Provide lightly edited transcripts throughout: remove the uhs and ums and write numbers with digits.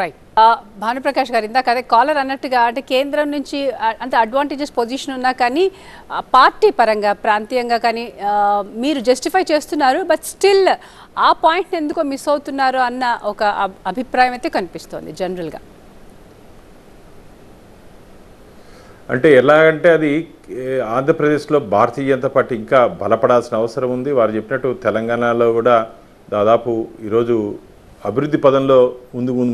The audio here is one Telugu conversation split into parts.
రైట్. భానుప్రకాష్ గారు ఇందాక అదే కాలర్ అన్నట్టుగా అంటే కేంద్రం నుంచి అంత అడ్వాంటేజెస్ పొజిషన్ ఉన్నా కానీ పార్టీ పరంగా ప్రాంతీయంగా కానీ మీరు జస్టిఫై చేస్తున్నారు, బట్ స్టిల్ ఆ పాయింట్ ఎందుకో మిస్ అవుతున్నారు అన్న ఒక అభిప్రాయం అయితే కనిపిస్తోంది జనరల్గా. అంటే ఎలాగంటే అది ఆంధ్రప్రదేశ్లో భారతీయ జనతా పార్టీ ఇంకా బలపడాల్సిన అవసరం ఉంది. వారు చెప్పినట్టు తెలంగాణలో కూడా దాదాపు ఈరోజు అభివృద్ధి పదంలో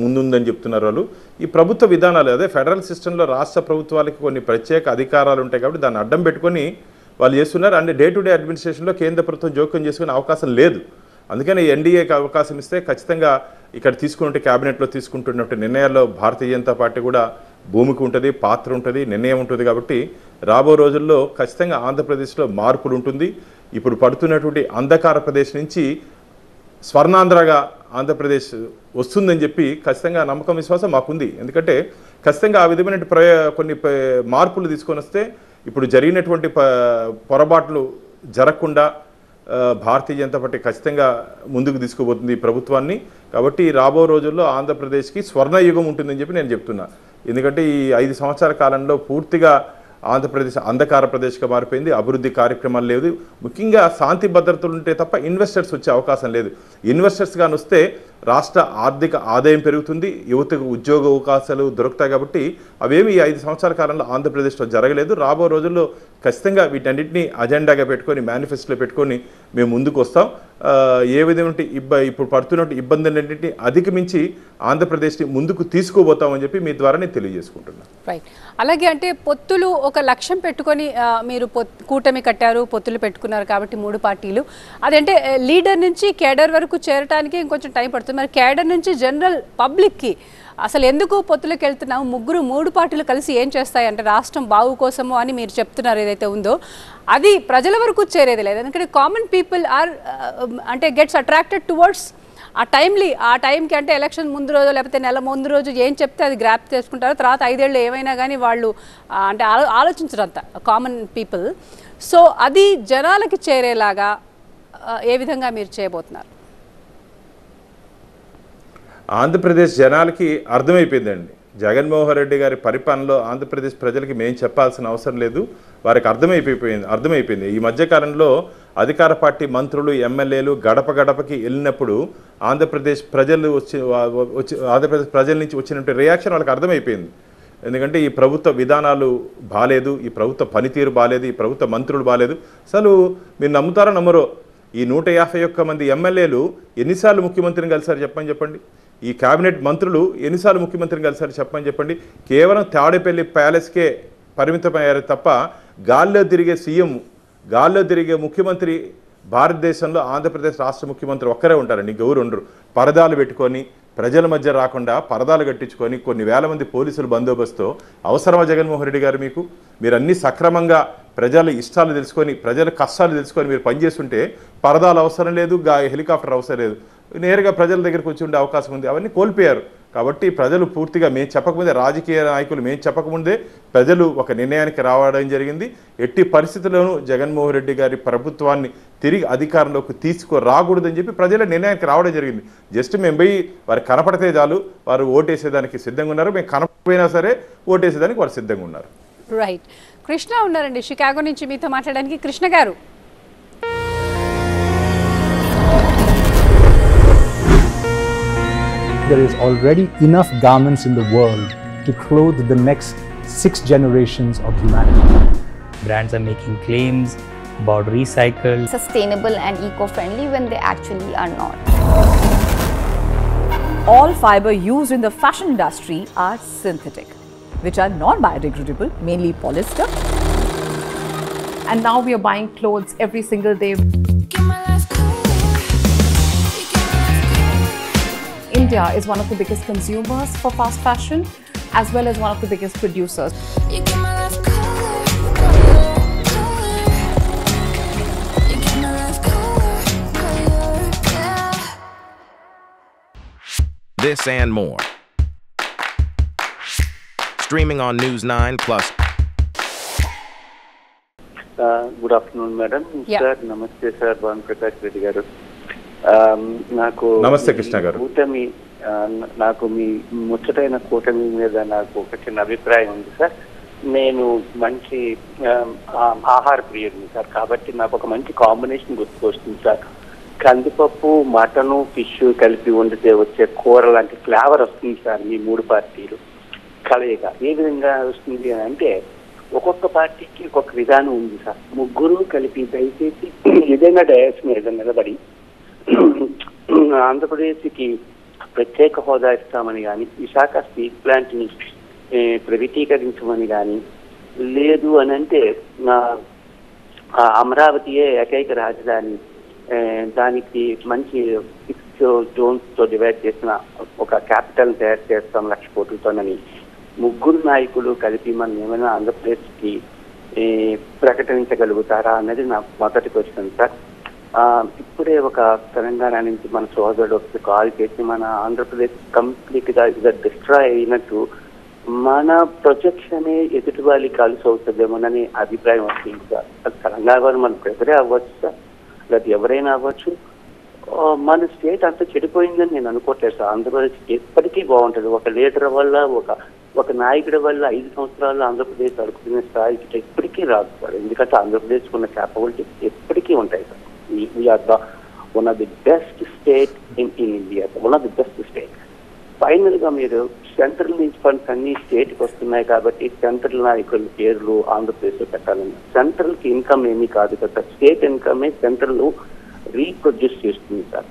ముందుందని చెప్తున్నారు వాళ్ళు. ఈ ప్రభుత్వ విధానాలు అదే ఫెడరల్ సిస్టంలో రాష్ట్ర ప్రభుత్వాలకి కొన్ని ప్రత్యేక అధికారాలు ఉంటాయి కాబట్టి దాన్ని అడ్డం పెట్టుకొని వాళ్ళు చేస్తున్నారు. అంటే డే టు డే అడ్మినిస్ట్రేషన్లో కేంద్ర ప్రభుత్వం జోక్యం చేసుకునే అవకాశం లేదు. అందుకని ఎన్డీఏకి అవకాశం ఇస్తే ఖచ్చితంగా ఇక్కడ తీసుకుంటే క్యాబినెట్లో తీసుకుంటున్నట్టు నిర్ణయాల్లో భారతీయ జనతా పార్టీ కూడా భూమికి ఉంటుంది, పాత్ర ఉంటుంది, నిర్ణయం ఉంటుంది. కాబట్టి రాబో రోజుల్లో ఖచ్చితంగా ఆంధ్రప్రదేశ్లో మార్పులు ఉంటుంది. ఇప్పుడు పడుతున్నటువంటి అంధకార ప్రదేశ్ నుంచి స్వర్ణాంధ్రగా ఆంధ్రప్రదేశ్ వస్తుందని చెప్పి ఖచ్చితంగా నమ్మకం విశ్వాసం మాకుంది. ఎందుకంటే ఖచ్చితంగా ఆ విధమైన కొన్ని మార్పులు తీసుకొని వస్తే ఇప్పుడు జరిగినటువంటి పొరపాట్లు జరగకుండా భారతీయ జనతా పార్టీ ఖచ్చితంగా ముందుకు తీసుకుపోతుంది ఈ ప్రభుత్వాన్ని. కాబట్టి రాబో రోజుల్లో ఆంధ్రప్రదేశ్కి స్వర్ణయుగం ఉంటుందని చెప్పి నేను చెప్తున్నా. ఎందుకంటే ఈ 5 సంవత్సరాల కాలంలో పూర్తిగా ఆంధ్రప్రదేశ్ అంధకార ప్రదేశ్గా మారిపోయింది. అభివృద్ధి కార్యక్రమాలు లేదు. ముఖ్యంగా శాంతి భద్రతలు ఉంటే తప్ప ఇన్వెస్టర్స్ వచ్చే అవకాశం లేదు. ఇన్వెస్టర్స్ కానీ వస్తే రాష్ట్ర ఆర్థిక ఆదాయం పెరుగుతుంది, యువతకు ఉద్యోగ అవకాశాలు దొరుకుతాయి. కాబట్టి అవేమి ఈ 5 సంవత్సరాల కాలంలో ఆంధ్రప్రదేశ్లో జరగలేదు. రాబో రోజుల్లో ఖచ్చితంగా వీటన్నిటిని అజెండాగా పెట్టుకొని మేనిఫెస్టోలో పెట్టుకొని మేము ముందుకు వస్తాం. ఏ విధమైన ఇప్పుడు పడుతున్నట్టు ఇబ్బందులన్నింటినీ అధిగమించి ఆంధ్రప్రదేశ్ని ముందుకు తీసుకుపోతామని చెప్పి మీ ద్వారా నేను తెలియజేసుకుంటున్నాను. రైట్. అలాగే అంటే పొత్తులు ఒక లక్ష్యం పెట్టుకొని మీరు కూటమి కట్టారు, పొత్తులు పెట్టుకున్నారు కాబట్టి 3 పార్టీలు అదంటే లీడర్ నుంచి కేడర్ వరకు చేరడానికి ఇంకొంచెం టైం పడుతుంది. మరి కేడర్ నుంచి జనరల్ పబ్లిక్కి అసలు ఎందుకు పొత్తులకు వెళ్తున్నాము, 3 పార్టీలు కలిసి ఏం చేస్తాయి అంటే రాష్ట్రం బాగు కోసము అని మీరు చెప్తున్నారు ఏదైతే ఉందో అది ప్రజల వరకు చేరేది లేదు. ఎందుకంటే కామన్ పీపుల్ ఆర్ అంటే గెట్స్ అట్రాక్టెడ్ టువర్డ్స్ ఆ టైంకి అంటే ఎలక్షన్ ముందు రోజు లేకపోతే నెల ముందు రోజు ఏం చెప్తే అది గ్రాప్ చేసుకుంటారు. తర్వాత 5 ఏళ్ళు ఏమైనా కానీ వాళ్ళు అంటే ఆలోచించరంత కామన్ పీపుల్. సో అది జనాలకి చేరేలాగా ఏ విధంగా మీరు చేయబోతున్నారు? ఆంధ్రప్రదేశ్ జనాలకి అర్థమైపోయిందండి. జగన్మోహన్ రెడ్డి గారి పరిపాలనలో ఆంధ్రప్రదేశ్ ప్రజలకి మేము చెప్పాల్సిన అవసరం లేదు, వారికి అర్థమైపోయింది. ఈ మధ్యకాలంలో అధికార పార్టీ మంత్రులు, ఎమ్మెల్యేలు గడప గడపకి వెళ్ళినప్పుడు ఆంధ్రప్రదేశ్ ప్రజల నుంచి వచ్చినటువంటి రియాక్షన్ వాళ్ళకి అర్థమైపోయింది. ఎందుకంటే ఈ ప్రభుత్వ విధానాలు బాలేదు, ఈ ప్రభుత్వ పనితీరు బాలేదు, ఈ ప్రభుత్వ మంత్రులు బాలేదు. అసలు మీరు నమ్ముతారో నమ్మరో ఈ 151 మంది ఎమ్మెల్యేలు ఎన్నిసార్లు ముఖ్యమంత్రిని కలిసారు చెప్పండి. ఈ కేబినెట్ మంత్రులు ఎన్నిసార్లు ముఖ్యమంత్రిని కలిసారు చెప్పండి. కేవలం తాడేపల్లి ప్యాలెస్కే పరిమితమయ్యారు తప్ప గాల్లో తిరిగే సీఎం, గాల్లో తిరిగే ముఖ్యమంత్రి భారతదేశంలో ఆంధ్రప్రదేశ్ రాష్ట్ర ముఖ్యమంత్రి ఒక్కరే ఉంటారండి, ఇంకెవరు ఉండరు. పరదాలు పెట్టుకొని ప్రజల మధ్య రాకుండా పరదాలు కట్టించుకొని కొన్ని వేల మంది పోలీసులు బందోబస్తు అవసరమా జగన్మోహన్ రెడ్డి గారు? మీరు అన్ని సక్రమంగా ప్రజల ఇష్టాలు తెలుసుకొని ప్రజల కష్టాలు తెలుసుకొని మీరు పనిచేస్తుంటే పరదాలు అవసరం లేదు, హెలికాప్టర్ అవసరం లేదు, నేరుగా ప్రజల దగ్గరికి వచ్చి ఉండే అవకాశం ఉంది. అవన్నీ కోల్పోయారు. కాబట్టి ప్రజలు పూర్తిగా మేము చెప్పకముందే, రాజకీయ నాయకులు మేము చెప్పకముందే ప్రజలు ఒక నిర్ణయానికి రావడం జరిగింది. ఎట్టి పరిస్థితుల్లోనూ జగన్మోహన్ రెడ్డి గారి ప్రభుత్వాన్ని తిరిగి అధికారంలోకి తీసుకురాకూడదని చెప్పి ప్రజల నిర్ణయానికి రావడం జరిగింది. జస్ట్ మేము పోయి వారు కనపడితే చాలు, వారు ఓటేసేదానికి సిద్ధంగా ఉన్నారు. మేము కనపడిపోయినా సరే ఓటేసేదానికి వారు సిద్ధంగా ఉన్నారు. రైట్. కృష్ణ ఉన్నారండి షికాగో నుంచి మీతో మాట్లాడడానికి. కృష్ణ గారు, there is already enough garments in the world to clothe the next 6 generations of humanity. Brands are making claims about recycled, sustainable and eco-friendly when they actually are not. All fiber used in the fashion industry are synthetic, which are non-biodegradable, mainly polyester. And now we are buying clothes every single day. India is one of the biggest consumers for fast fashion, as well as one of the biggest producers. This and more. Streaming on News 9+. Good afternoon, madam. Yeah. Sir, namaste, sir. Bhan Prakash Reddy garu. నాకు నమస్తే కృష్ణ గారు. నాకు మీ ముచ్చటైన కూటమి మీద నాకు ఒక చిన్న అభిప్రాయం ఉంది సార్. నేను మంచి ఆహార ప్రియుడిని సార్, కాబట్టి నాకు ఒక మంచి కాంబినేషన్ గుర్తుకొస్తుంది సార్. కందిపప్పు, మటను, ఫిష్ కలిపి వండితే వచ్చే కూర లాంటి ఫ్లేవర్ వస్తుంది సార్ మీ మూడు పార్టీలు కలయిక. ఏ విధంగా వస్తుంది అంటే ఒక్కొక్క పార్టీకి ఒక్కొక్క విధానం ఉంది సార్. ముగ్గురు కలిపి దయచేసి ఏదైనా డయాస్ మీద నిలబడి ఆంధ్రప్రదేశ్కి ప్రత్యేక హోదా ఇస్తామని కానీ, విశాఖ స్టీల్ ప్లాంట్ని ప్రైవేటీకరించమని కానీ, లేదు అని అంటే అమరావతియే ఏకైక రాజధాని, దానికి మంచి 6 జోన్స్తో డివైడ్ చేసిన ఒక క్యాపిటల్ తయారు చేస్తాం 1,00,000 కోట్లతోనని ముగ్గురు నాయకులు కలిపి మనం ఏమైనా ఆంధ్రప్రదేశ్కి ప్రకటించగలుగుతారా అన్నది నా మొదటి క్వశ్చన్ సార్. ఇప్పుడే ఒక తెలంగాణ నుంచి మన సోదరుడు ఒకటి కాల్ చేసి మన ఆంధ్రప్రదేశ్ కంప్లీట్గా ఇక డిస్ట్రాయ్ అయినట్టు మన ప్రొజెక్షనే ఎదుటి వాళ్ళకి కలిసి అవుతుందేమోనని అభిప్రాయం వస్తుంది సార్. అది తెలంగాణ వారు మన ప్రజలే అవ్వచ్చు సార్, లేదా ఎవరైనా అవ్వచ్చు. మన స్టేట్ అంతా చెడిపోయిందని నేను అనుకోవట్లేదు సార్. ఆంధ్రప్రదేశ్ ఎప్పటికీ బాగుంటుంది. ఒక లీడర్ వల్ల, ఒక నాయకుడి వల్ల 5 సంవత్సరాల్లో ఆంధ్రప్రదేశ్ అడుగుతున్న స్థాయికి ఎప్పటికీ రాదు సార్. ఎందుకంటే ఆంధ్రప్రదేశ్కి ఉన్న క్యాపబిలిటీస్ ఎప్పటికీ ఉంటాయి sir. We are the one of the best state in India, one of the best state. ఫైనల్గా మీరు సెంట్రల్ నుంచి ఫండ్స్ అన్ని స్టేట్కి వస్తున్నాయి కాబట్టి సెంట్రల్ నాయకుల పేర్లు ఆంధ్రప్రదేశ్లో పెట్టాలన్నా సెంట్రల్కి ఇన్కమ్ ఏమీ కాదు కదా, స్టేట్ ఇన్కమే సెంట్రల్ రీప్రొడ్యూస్ చేస్తుంది సార్.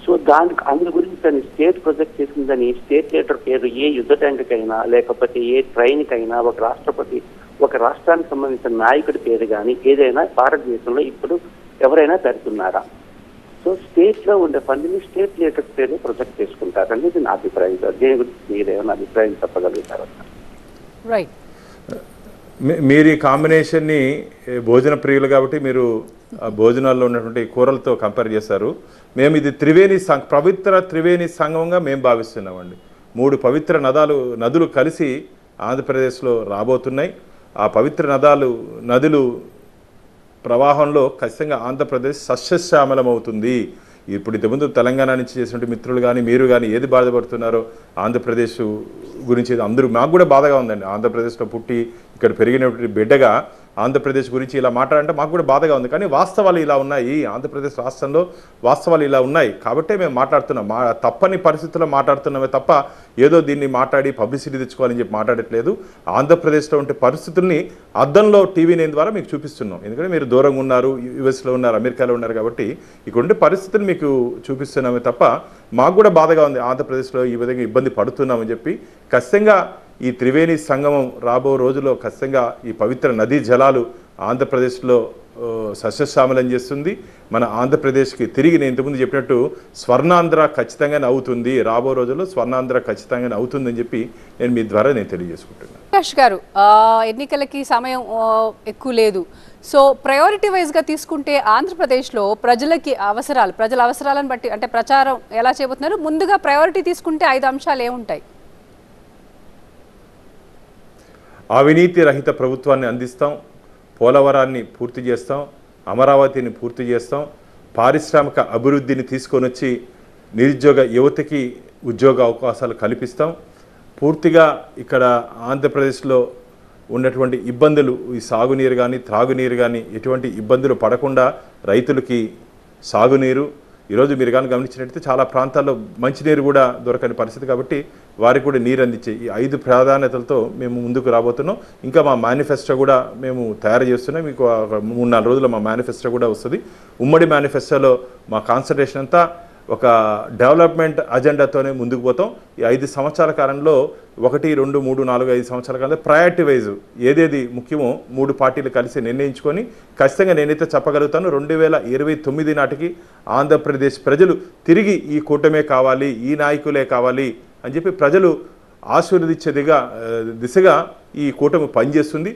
సో దానికి అందు గురించి దాన్ని స్టేట్ ప్రొజెక్ట్ చేసిందని స్టేట్ లీడర్ పేరు ఏ యుద్ధ ట్యాంక్కైనా లేకపోతే ఏ ట్రైన్కైనా ఒక రాష్ట్రానికి సంబంధించిన నాయకుడి పేరు కానీ ఏదైనా భారతదేశంలో ఇప్పుడు ఎవరైనా పెడుతున్నారా? సో స్టేట్లో ఉండే ఫండ్ని స్టేట్ లీడర్ పేరు ప్రొజెక్ట్ చేసుకుంటారు అనేది నా అభిప్రాయం సార్. దీని గురించి మీరేమైనా అభిప్రాయం చెప్పగలుగుతారా సార్? రైట్. మీరు ఈ కాంబినేషన్ని భోజన ప్రియులు కాబట్టి మీరు భోజనాల్లో ఉన్నటువంటి కూరలతో కంపేర్ చేశారు. మేము ఇది పవిత్ర త్రివేణి సంగమంగా మేము భావిస్తున్నామండి. 3 పవిత్ర నదులు కలిసి ఆంధ్రప్రదేశ్లో రాబోతున్నాయి. ఆ పవిత్ర నదులు ప్రవాహంలో ఖచ్చితంగా ఆంధ్రప్రదేశ్ సస్యశ్యామలం అవుతుంది. ఇప్పుడు ఇంతకుముందు తెలంగాణ నుంచి చేసినటువంటి మిత్రులు కానీ మీరు కానీ ఏది బాధపడుతున్నారో ఆంధ్రప్రదేశ్ గురించి అందరూ మాకు కూడా బాధగా ఉందండి. ఆంధ్రప్రదేశ్లో పుట్టి ఇక్కడ పెరిగినటువంటి బిడ్డగా ఆంధ్రప్రదేశ్ గురించి ఇలా మాట్లాడంటే మాకు కూడా బాధగా ఉంది. కానీ వాస్తవాలు ఇలా ఉన్నాయి, ఆంధ్రప్రదేశ్ రాష్ట్రంలో వాస్తవాలు ఇలా ఉన్నాయి కాబట్టే మేము మాట్లాడుతున్నాం. తప్పని పరిస్థితుల్లో మాట్లాడుతున్నామే తప్ప ఏదో దీన్ని మాట్లాడి పబ్లిసిటీ తెచ్చుకోవాలని చెప్పి మాట్లాడట్లేదు. ఆంధ్రప్రదేశ్లో ఉండే పరిస్థితుల్ని అద్దంలో టీవీ నేను ద్వారా మీకు చూపిస్తున్నాం. ఎందుకంటే మీరు దూరంగా ఉన్నారు, యుఎస్లో ఉన్నారు, అమెరికాలో ఉన్నారు కాబట్టి ఇక్కడ ఉండే పరిస్థితులు మీకు చూపిస్తున్నామే తప్ప మాకు కూడా బాధగా ఉంది. ఆంధ్రప్రదేశ్లో ఈ విధంగా ఇబ్బంది పడుతున్నామని చెప్పి ఖచ్చితంగా ఈ త్రివేణి సంగమం రాబో రోజుల్లో ఖచ్చితంగా ఈ పవిత్ర నదీ జలాలు ఆంధ్రప్రదేశ్లో సస్యశ్యామలం చేస్తుంది. మన ఆంధ్రప్రదేశ్కి తిరిగి నేను ఇంతకుముందు చెప్పినట్టు స్వర్ణాంధ్ర ఖచ్చితంగానే అవుతుంది. రాబో రోజుల్లో స్వర్ణాంధ్ర ఖచ్చితంగానే అవుతుందని చెప్పి నేను మీ ద్వారా నేను తెలియజేసుకుంటున్నాను. ప్రకాష్ గారు, ఎన్నికలకి సమయం ఎక్కువ లేదు. సో ప్రయారిటీ వైజ్గా తీసుకుంటే ఆంధ్రప్రదేశ్లో ప్రజల అవసరాలను బట్టి అంటే ప్రచారం ఎలా చేయబోతున్నారు? ముందుగా ప్రయారిటీ తీసుకుంటే 5 అంశాలు ఏముంటాయి? అవినీతి రహిత ప్రభుత్వాన్ని అందిస్తాం, పోలవరాన్ని పూర్తి చేస్తాం, అమరావతిని పూర్తి చేస్తాం, పారిశ్రామిక అభివృద్ధిని తీసుకొని వచ్చి నిరుద్యోగ యువతకి ఉద్యోగ అవకాశాలు కల్పిస్తాం. పూర్తిగా ఇక్కడ ఆంధ్రప్రదేశ్లో ఉన్నటువంటి ఇబ్బందులు, ఈ సాగునీరు కానీ త్రాగునీరు కానీ ఎటువంటి ఇబ్బందులు పడకుండా రైతులకి సాగునీరు, ఈరోజు మీరు కానీ గమనించినట్టయితే చాలా ప్రాంతాల్లో మంచినీరు కూడా దొరకని పరిస్థితి కాబట్టి వారికి కూడా నీరు అందించే ఈ 5 ప్రాధాన్యతలతో మేము ముందుకు రాబోతున్నాం. ఇంకా మా మేనిఫెస్టో కూడా మేము తయారు చేస్తున్నాం. మీకు 3-4 రోజుల్లో మా మేనిఫెస్టో కూడా వస్తుంది. ఉమ్మడి మేనిఫెస్టోలో మా కాన్సన్ట్రేషన్ అంతా ఒక డెవలప్మెంట్ అజెండాతోనే ముందుకు పోతాం. ఈ 5 సంవత్సరాల కాలంలో 1, 2, 3, 4, 5 సంవత్సరాల కాలంలో ప్రయారిటీ వైజ్ ఏదేది ముఖ్యమో 3 పార్టీలు కలిసి నిర్ణయించుకొని ఖచ్చితంగా నేనైతే చెప్పగలుగుతాను 2029 నాటికి ఆంధ్రప్రదేశ్ ప్రజలు తిరిగి ఈ కూటమే కావాలి, ఈ నాయకులే కావాలి అని చెప్పి ప్రజలు ఆశీర్వదించే దిశగా ఈ కూటమి పనిచేస్తుంది.